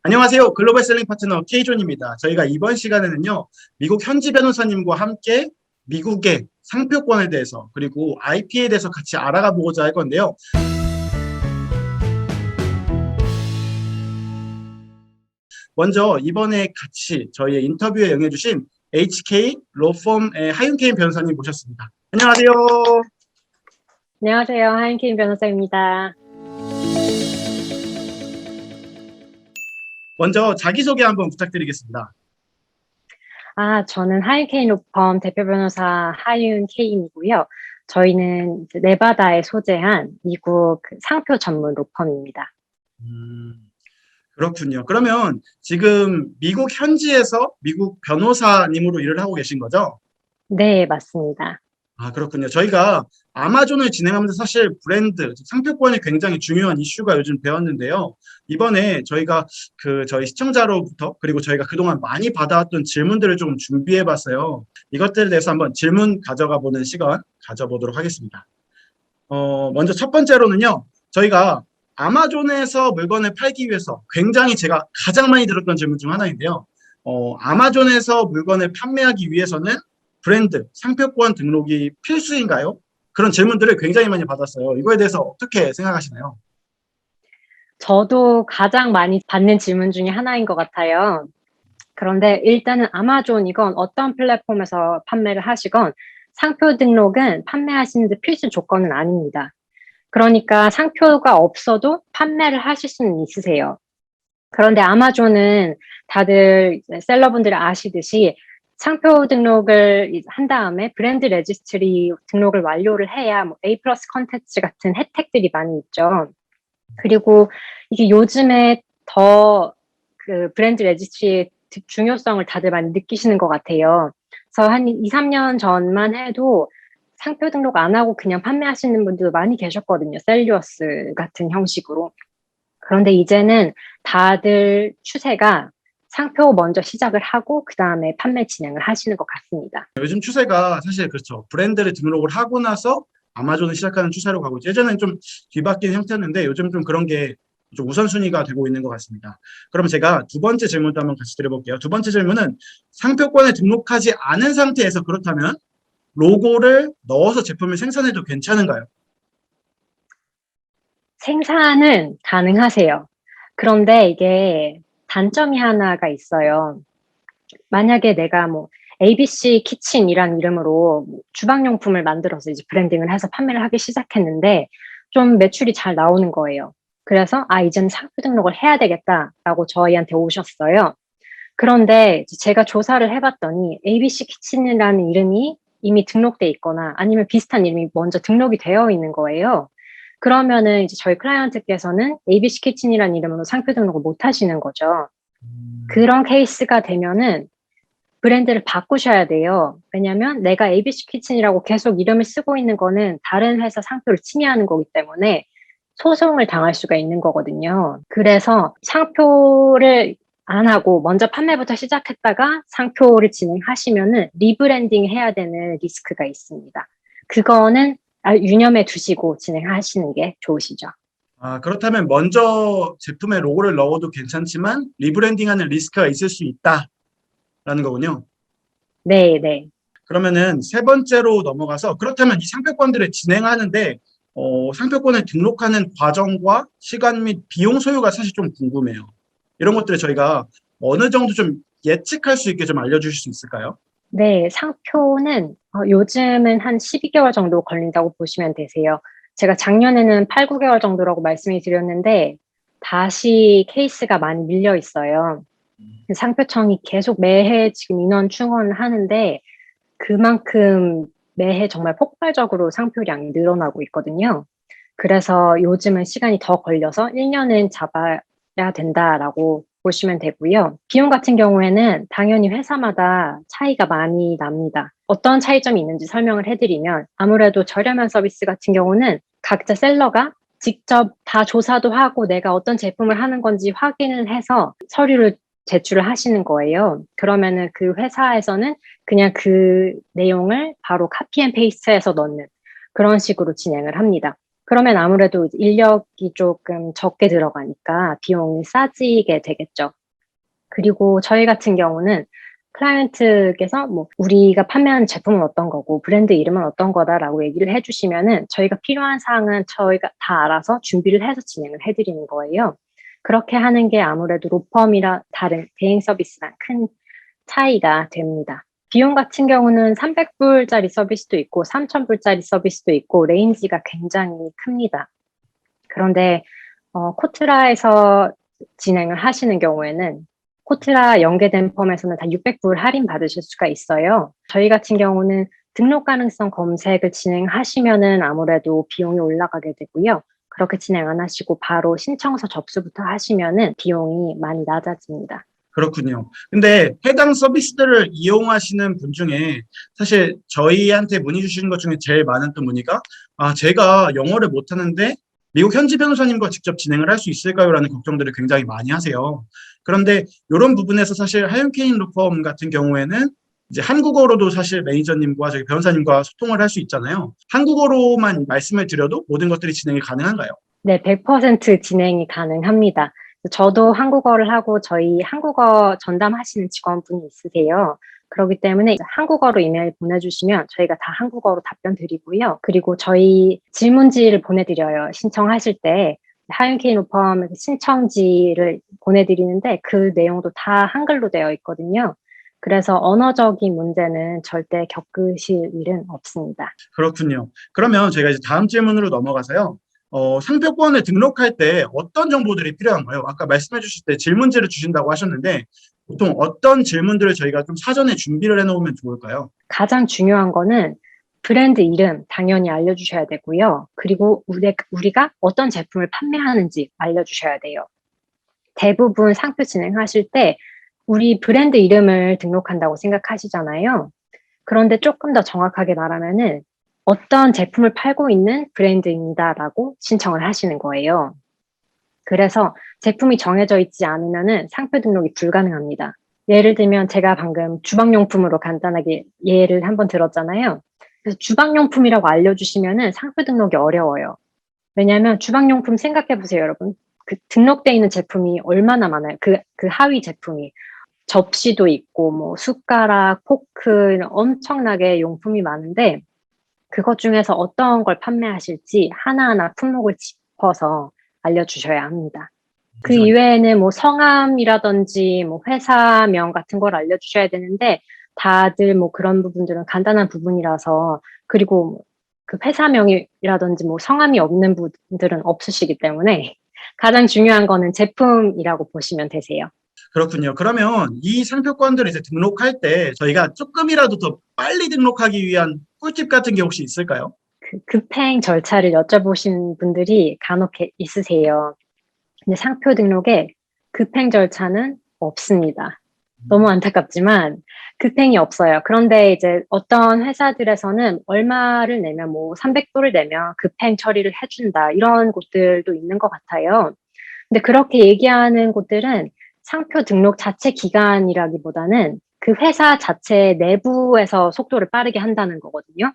안녕하세요. 글로벌 셀링 파트너 K존입니다. 저희가 이번 시간에는요, 미국 현지 변호사님과 함께 미국의 상표권에 대해서 그리고 IP에 대해서 같이 알아가 보고자 할 건데요. 먼저 이번에 같이 저희의 인터뷰에 응해주신 HK 로펌의 하윤케인 변호사님 모셨습니다. 안녕하세요. 안녕하세요. 하인케인 변호사입니다. 먼저 자기소개 한번 부탁드리겠습니다. 저는 하인케인 로펌 대표 변호사 하윤 케인이고요. 저희는 네바다에 소재한 미국 상표 전문 로펌입니다. 그렇군요. 그러면 지금 미국 현지에서 미국 변호사님으로 일을 하고 계신 거죠? 네, 맞습니다. 그렇군요. 저희가 아마존을 진행하면서 사실 브랜드, 상표권이 굉장히 중요한 이슈가 요즘 되었는데요. 이번에 저희가 저희 시청자로부터 그리고 저희가 그동안 많이 받아왔던 질문들을 좀 준비해 봤어요. 이것들에 대해서 한번 질문 가져가 보는 시간 가져보도록 하겠습니다. 먼저 첫 번째로는요. 저희가 아마존에서 물건을 팔기 위해서 굉장히 제가 가장 많이 들었던 질문 중 하나인데요. 아마존에서 물건을 판매하기 위해서는 브랜드, 상표권 등록이 필수인가요? 그런 질문들을 굉장히 많이 받았어요. 이거에 대해서 어떻게 생각하시나요? 저도 가장 많이 받는 질문 중에 하나인 것 같아요. 그런데 일단은 아마존이건 어떤 플랫폼에서 판매를 하시건 상표 등록은 판매하시는 데 필수 조건은 아닙니다. 그러니까 상표가 없어도 판매를 하실 수는 있으세요. 그런데 아마존은 다들 셀러분들이 아시듯이 상표 등록을 한 다음에 브랜드 레지스트리 등록을 완료를 해야 A 플러스 컨텐츠 같은 혜택들이 많이 있죠. 그리고 이게 요즘에 더 그 브랜드 레지스트리의 중요성을 다들 많이 느끼시는 것 같아요. 그래서 한 2, 3년 전만 해도 상표 등록 안 하고 그냥 판매하시는 분들도 많이 계셨거든요. 셀리어스 같은 형식으로. 그런데 이제는 다들 추세가 상표 먼저 시작을 하고 그 다음에 판매 진행을 하시는 것 같습니다. 요즘 추세가 사실 그렇죠. 브랜드를 등록을 하고 나서 아마존을 시작하는 추세로 가고 있죠. 예전엔 좀 뒤바뀐 형태였는데 요즘 좀 그런 게 좀 우선순위가 되고 있는 것 같습니다. 그럼 제가 두 번째 질문도 한번 같이 드려볼게요. 두 번째 질문은 상표권에 등록하지 않은 상태에서 그렇다면 로고를 넣어서 제품을 생산해도 괜찮은가요? 생산은 가능하세요. 그런데 이게 단점이 하나가 있어요. 만약에 내가 ABC 키친이라는 이름으로 주방용품을 만들어서 이제 브랜딩을 해서 판매를 하기 시작했는데 좀 매출이 잘 나오는 거예요. 그래서 이제는 상표 등록을 해야 되겠다라고 저희한테 오셨어요. 그런데 제가 조사를 해봤더니 ABC 키친이라는 이름이 이미 등록돼 있거나 아니면 비슷한 이름이 먼저 등록이 되어 있는 거예요. 그러면은 이제 저희 클라이언트께서는 ABC 키친이라는 이름으로 상표 등록을 못 하시는 거죠. 그런 케이스가 되면은 브랜드를 바꾸셔야 돼요. 왜냐면 내가 ABC 키친이라고 계속 이름을 쓰고 있는 거는 다른 회사 상표를 침해하는 거기 때문에 소송을 당할 수가 있는 거거든요. 그래서 상표를 안 하고 먼저 판매부터 시작했다가 상표를 진행하시면은 리브랜딩 해야 되는 리스크가 있습니다. 그거는 유념해 두시고 진행하시는 게 좋으시죠. 그렇다면 먼저 제품에 로고를 넣어도 괜찮지만 리브랜딩하는 리스크가 있을 수 있다라는 거군요. 네, 네. 그러면은 세 번째로 넘어가서 그렇다면 이 상표권들을 진행하는데 상표권을 등록하는 과정과 시간 및 비용 소요가 사실 좀 궁금해요. 이런 것들을 저희가 어느 정도 좀 예측할 수 있게 좀 알려주실 수 있을까요? 네, 상표는 요즘은 한 12개월 정도 걸린다고 보시면 되세요. 제가 작년에는 8, 9개월 정도라고 말씀을 드렸는데 다시 케이스가 많이 밀려 있어요. 상표청이 계속 매해 지금 인원 충원을 하는데 그만큼 매해 정말 폭발적으로 상표량이 늘어나고 있거든요. 그래서 요즘은 시간이 더 걸려서 1년은 잡아야 된다라고 보시면 되고요. 비용 같은 경우에는 당연히 회사마다 차이가 많이 납니다. 어떤 차이점이 있는지 설명을 해드리면 아무래도 저렴한 서비스 같은 경우는 각자 셀러가 직접 다 조사도 하고 내가 어떤 제품을 하는 건지 확인을 해서 서류를 제출을 하시는 거예요. 그러면은 그 회사에서는 그냥 그 내용을 바로 카피 앤 페이스트해서 넣는 그런 식으로 진행을 합니다. 그러면 아무래도 인력이 조금 적게 들어가니까 비용이 싸지게 되겠죠. 그리고 저희 같은 경우는 클라이언트께서 뭐 우리가 판매하는 제품은 어떤 거고 브랜드 이름은 어떤 거다라고 얘기를 해주시면은 저희가 필요한 사항은 저희가 다 알아서 준비를 해서 진행을 해드리는 거예요. 그렇게 하는 게 아무래도 로펌이라 다른 대행 서비스랑 큰 차이가 됩니다. 비용 같은 경우는 300불짜리 서비스도 있고 3,000불짜리 서비스도 있고 레인지가 굉장히 큽니다. 그런데 코트라에서 진행을 하시는 경우에는 코트라 연계된 펌에서는 다 600불 할인 받으실 수가 있어요. 저희 같은 경우는 등록 가능성 검색을 진행하시면은 아무래도 비용이 올라가게 되고요. 그렇게 진행 안 하시고 바로 신청서 접수부터 하시면은 비용이 많이 낮아집니다. 그렇군요. 근데 해당 서비스들을 이용하시는 분 중에 사실 저희한테 문의 주시는 것 중에 제일 많았던 문의가 제가 영어를 못하는데 미국 현지 변호사님과 직접 진행을 할 수 있을까요? 라는 걱정들을 굉장히 많이 하세요. 그런데 이런 부분에서 사실 하윤케인 로펌 같은 경우에는 이제 한국어로도 사실 매니저님과 저희 변호사님과 소통을 할 수 있잖아요. 한국어로만 말씀을 드려도 모든 것들이 진행이 가능한가요? 네, 100% 진행이 가능합니다. 저도 한국어를 하고 저희 한국어 전담하시는 직원분이 있으세요. 그렇기 때문에 한국어로 이메일 보내주시면 저희가 다 한국어로 답변 드리고요. 그리고 저희 질문지를 보내드려요. 신청하실 때 하윤케인 로펌 신청지를 보내드리는데 그 내용도 다 한글로 되어 있거든요. 그래서 언어적인 문제는 절대 겪으실 일은 없습니다. 그렇군요. 그러면 저희가 이제 다음 질문으로 넘어가서요. 상표권을 등록할 때 어떤 정보들이 필요한가요? 아까 말씀해 주실 때 질문지를 주신다고 하셨는데 보통 어떤 질문들을 저희가 좀 사전에 준비를 해놓으면 좋을까요? 가장 중요한 거는 브랜드 이름 당연히 알려주셔야 되고요. 그리고 우리가 어떤 제품을 판매하는지 알려주셔야 돼요. 대부분 상표 진행하실 때 우리 브랜드 이름을 등록한다고 생각하시잖아요. 그런데 조금 더 정확하게 말하면은 어떤 제품을 팔고 있는 브랜드입니다라고 신청을 하시는 거예요. 그래서 제품이 정해져 있지 않으면은 상표 등록이 불가능합니다. 예를 들면 제가 방금 주방용품으로 간단하게 예를 한번 들었잖아요. 그래서 주방용품이라고 알려주시면은 상표 등록이 어려워요. 왜냐하면 주방용품 생각해 보세요, 여러분. 그 등록돼 있는 제품이 얼마나 많아요. 그 하위 제품이. 접시도 있고, 뭐, 숟가락, 포크, 이런 엄청나게 용품이 많은데, 그것 중에서 어떤 걸 판매하실지 하나하나 품목을 짚어서 알려주셔야 합니다. 그 잠시만요. 이외에는 뭐 성함이라든지 뭐 회사명 같은 걸 알려주셔야 되는데, 다들 뭐 그런 부분들은 간단한 부분이라서, 그리고 그 회사명이라든지 뭐 성함이 없는 분들은 없으시기 때문에, 가장 중요한 거는 제품이라고 보시면 되세요. 그렇군요. 그러면 이 상표권들을 이제 등록할 때 저희가 조금이라도 더 빨리 등록하기 위한 꿀팁 같은 게 혹시 있을까요? 급행 절차를 여쭤보신 분들이 간혹 있으세요. 근데 상표 등록에 급행 절차는 없습니다. 너무 안타깝지만 급행이 없어요. 그런데 이제 어떤 회사들에서는 얼마를 내면 뭐 300불을 내면 급행 처리를 해준다 이런 곳들도 있는 것 같아요. 근데 그렇게 얘기하는 곳들은 상표 등록 자체 기간이라기보다는 그 회사 자체 내부에서 속도를 빠르게 한다는 거거든요.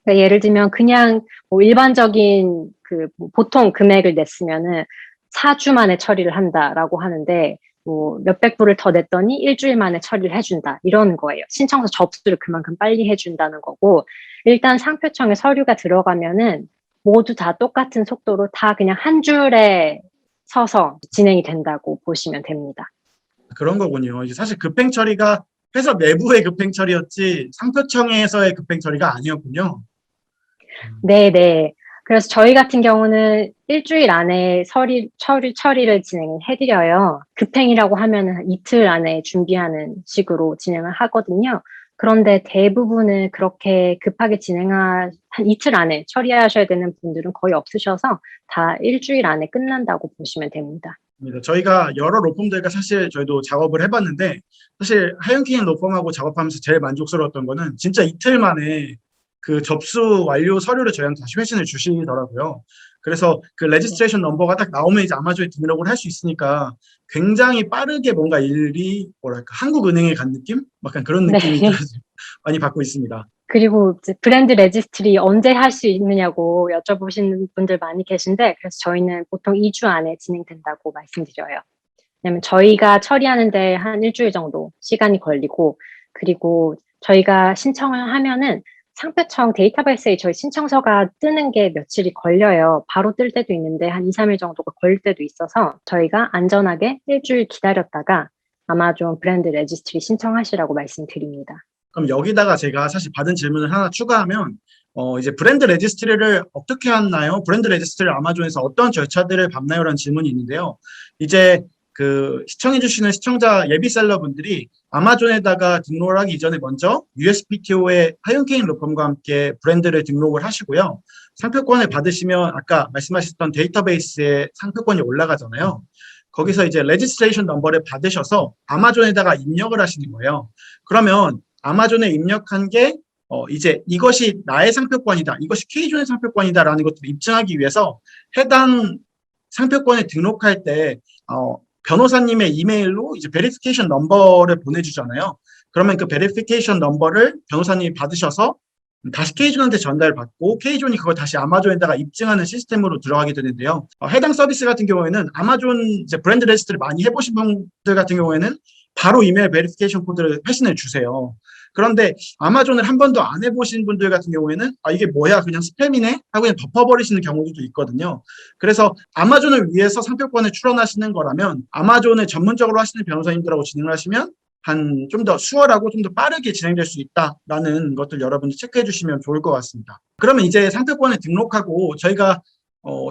그러니까 예를 들면 그냥 뭐 일반적인 뭐 보통 금액을 냈으면은 4주 만에 처리를 한다라고 하는데 뭐 몇백 불을 더 냈더니 일주일 만에 처리를 해준다 이런 거예요. 신청서 접수를 그만큼 빨리 해준다는 거고 일단 상표청에 서류가 들어가면은 모두 다 똑같은 속도로 다 그냥 한 줄에 서서 진행이 된다고 보시면 됩니다. 그런 거군요. 이제 사실 급행 처리가 회사 내부의 급행 처리였지 상표청에서의 급행 처리가 아니었군요. 네네. 그래서 저희 같은 경우는 일주일 안에 처리를 진행해드려요. 급행이라고 하면은 이틀 안에 준비하는 식으로 진행을 하거든요. 그런데 대부분은 그렇게 급하게 한 이틀 안에 처리하셔야 되는 분들은 거의 없으셔서 다 일주일 안에 끝난다고 보시면 됩니다. 저희가 여러 로펌들과 사실 저희도 작업을 해봤는데 사실 하윤케인 로펌하고 작업하면서 제일 만족스러웠던 거는 진짜 이틀 만에 그 접수 완료 서류를 저희한테 다시 회신을 주시더라고요. 그래서 그 네. 레지스트레이션 넘버가 딱 나오면 이제 아마존에 등록을 할 수 있으니까 굉장히 빠르게 뭔가 일이 뭐랄까 한국은행에 간 느낌? 약간 그런 네. 느낌이 좀 많이 받고 있습니다. 그리고 이제 브랜드 레지스트리 언제 할 수 있느냐고 여쭤보시는 분들 많이 계신데, 그래서 저희는 보통 2주 안에 진행된다고 말씀드려요. 왜냐면 저희가 처리하는데 한 일주일 정도 시간이 걸리고, 그리고 저희가 신청을 하면은 상표청 데이터베이스에 저희 신청서가 뜨는 게 며칠이 걸려요. 바로 뜰 때도 있는데 한 2, 3일 정도가 걸릴 때도 있어서 저희가 안전하게 일주일 기다렸다가 아마존 브랜드 레지스트리 신청하시라고 말씀드립니다. 그럼 여기다가 제가 사실 받은 질문을 하나 추가하면, 이제 브랜드 레지스트리를 어떻게 하나요? 브랜드 레지스트리를 아마존에서 어떤 절차들을 밟나요? 라는 질문이 있는데요. 이제 그 시청해주시는 시청자 예비셀러분들이 아마존에다가 등록을 하기 이전에 먼저 USPTO의 하이온케인 로펌과 함께 브랜드를 등록을 하시고요. 상표권을 받으시면 아까 말씀하셨던 데이터베이스에 상표권이 올라가잖아요. 거기서 이제 레지스트레이션 넘버를 받으셔서 아마존에다가 입력을 하시는 거예요. 그러면 아마존에 입력한 게 이제 이것이 나의 상표권이다, 이것이 K존의 상표권이다라는 것들을 입증하기 위해서 해당 상표권에 등록할 때 변호사님의 이메일로 이제 베리피케이션 넘버를 보내주잖아요. 그러면 그 베리피케이션 넘버를 변호사님이 받으셔서 다시 K존한테 전달받고 K존이 그걸 다시 아마존에다가 입증하는 시스템으로 들어가게 되는데요. 해당 서비스 같은 경우에는 아마존 이제 브랜드 레지스트를 많이 해보신 분들 같은 경우에는 바로 이메일 베리피케이션 코드를 회신해 주세요. 그런데 아마존을 한 번도 안 해보신 분들 같은 경우에는 이게 뭐야 그냥 스팸이네 하고 그냥 덮어버리시는 경우도 있거든요. 그래서 아마존을 위해서 상표권을 출원하시는 거라면 아마존을 전문적으로 하시는 변호사님들하고 진행을 하시면 한 좀 더 수월하고 좀 더 빠르게 진행될 수 있다라는 것들 여러분들 체크해 주시면 좋을 것 같습니다. 그러면 이제 상표권을 등록하고 저희가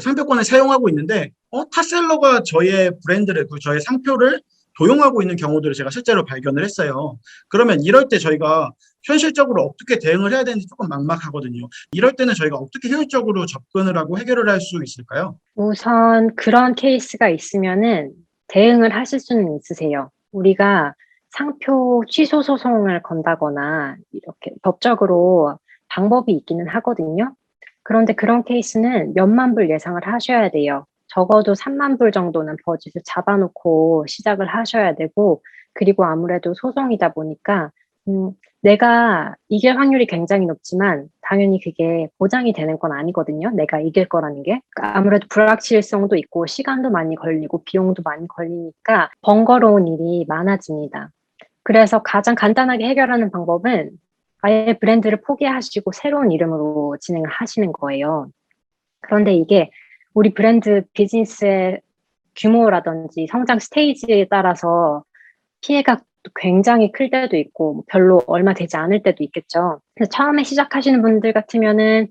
상표권을 사용하고 있는데 타셀러가 저의 브랜드를 저의 상표를 도용하고 있는 경우들을 제가 실제로 발견을 했어요. 그러면 이럴 때 저희가 현실적으로 어떻게 대응을 해야 되는지 조금 막막하거든요. 이럴 때는 저희가 어떻게 효율적으로 접근을 하고 해결을 할 수 있을까요? 우선 그런 케이스가 있으면은 대응을 하실 수는 있으세요. 우리가 상표 취소 소송을 건다거나 이렇게 법적으로 방법이 있기는 하거든요. 그런데 그런 케이스는 몇만 불 예상을 하셔야 돼요. 적어도 3만 불 정도는 버짓을 잡아놓고 시작을 하셔야 되고, 그리고 아무래도 소송이다 보니까 내가 이길 확률이 굉장히 높지만 당연히 그게 보장이 되는 건 아니거든요. 내가 이길 거라는 게. 그러니까 아무래도 불확실성도 있고 시간도 많이 걸리고 비용도 많이 걸리니까 번거로운 일이 많아집니다. 그래서 가장 간단하게 해결하는 방법은 아예 브랜드를 포기하시고 새로운 이름으로 진행을 하시는 거예요. 그런데 이게 우리 브랜드 비즈니스의 규모라든지 성장 스테이지에 따라서 피해가 굉장히 클 때도 있고 별로 얼마 되지 않을 때도 있겠죠. 그래서 처음에 시작하시는 분들 같으면은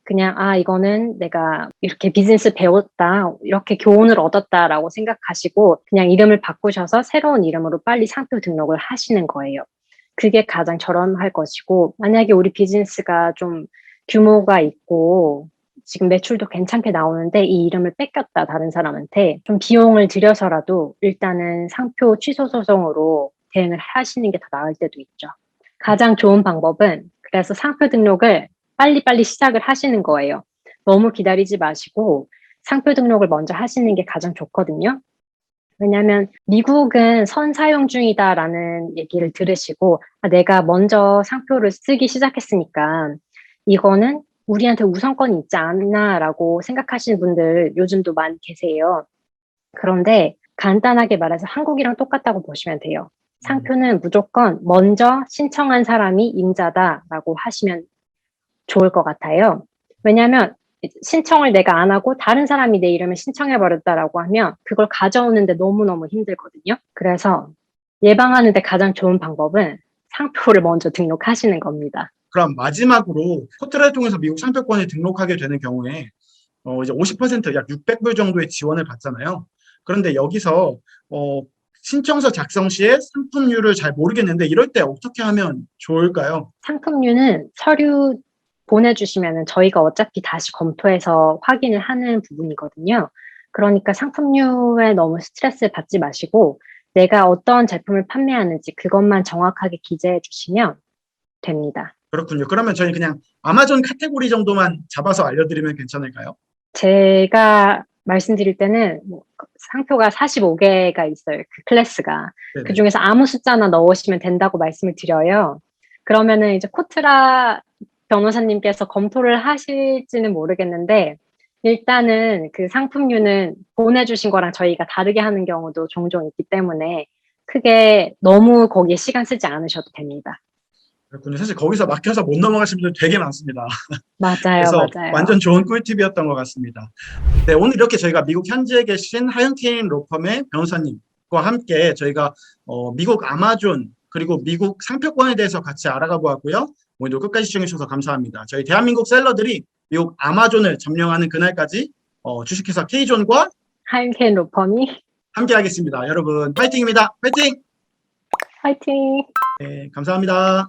그냥 이거는 내가 이렇게 비즈니스 배웠다, 이렇게 교훈을 얻었다라고 생각하시고 그냥 이름을 바꾸셔서 새로운 이름으로 빨리 상표 등록을 하시는 거예요. 그게 가장 저렴할 것이고, 만약에 우리 비즈니스가 좀 규모가 있고 지금 매출도 괜찮게 나오는데 이 이름을 뺏겼다 다른 사람한테 좀 비용을 들여서라도 일단은 상표 취소 소송으로 대응을 하시는 게 더 나을 때도 있죠. 가장 좋은 방법은 그래서 상표 등록을 빨리빨리 시작을 하시는 거예요. 너무 기다리지 마시고 상표 등록을 먼저 하시는 게 가장 좋거든요. 왜냐하면 미국은 선사용 중이다라는 얘기를 들으시고 내가 먼저 상표를 쓰기 시작했으니까 이거는 우리한테 우선권이 있지 않나라고 생각하시는 분들 요즘도 많이 계세요. 그런데 간단하게 말해서 한국이랑 똑같다고 보시면 돼요. 상표는 무조건 먼저 신청한 사람이 임자다라고 하시면 좋을 것 같아요. 왜냐하면 신청을 내가 안 하고 다른 사람이 내 이름을 신청해버렸다라고 하면 그걸 가져오는데 너무너무 힘들거든요. 그래서 예방하는데 가장 좋은 방법은 상표를 먼저 등록하시는 겁니다. 그럼 마지막으로 포털을 통해서 미국 상표권에 등록하게 되는 경우에 이제 50%약 600불 정도의 지원을 받잖아요. 그런데 여기서 신청서 작성 시에 상품률을 잘 모르겠는데 이럴 때 어떻게 하면 좋을까요? 상품률은 서류 보내주시면 저희가 어차피 다시 검토해서 확인을 하는 부분이거든요. 그러니까 상품률에 너무 스트레스를 받지 마시고 내가 어떤 제품을 판매하는지 그것만 정확하게 기재해 주시면 됩니다. 그렇군요. 그러면 저희 그냥 아마존 카테고리 정도만 잡아서 알려드리면 괜찮을까요? 제가 말씀드릴 때는 상표가 45개가 있어요. 그 클래스가. 네네. 그중에서 아무 숫자나 넣으시면 된다고 말씀을 드려요. 그러면은 이제 코트라 변호사님께서 검토를 하실지는 모르겠는데, 일단은 그 상품류는 보내주신 거랑 저희가 다르게 하는 경우도 종종 있기 때문에 크게 너무 거기에 시간 쓰지 않으셔도 됩니다. 그렇군요. 사실 거기서 막혀서 못 넘어가신 분들 되게 많습니다. 맞아요, 그래서 맞아요. 완전 좋은 꿀팁이었던 것 같습니다. 네, 오늘 이렇게 저희가 미국 현지에 계신 하윤틴 로펌의 변호사님과 함께 저희가 미국 아마존 그리고 미국 상표권에 대해서 같이 알아가 보았고요. 오늘도 끝까지 시청해주셔서 감사합니다. 저희 대한민국 셀러들이 미국 아마존을 점령하는 그날까지 주식회사 K존과 하임켄 로펌이 함께 하겠습니다. 여러분 파이팅입니다. 파이팅! 화이팅! 네, 감사합니다.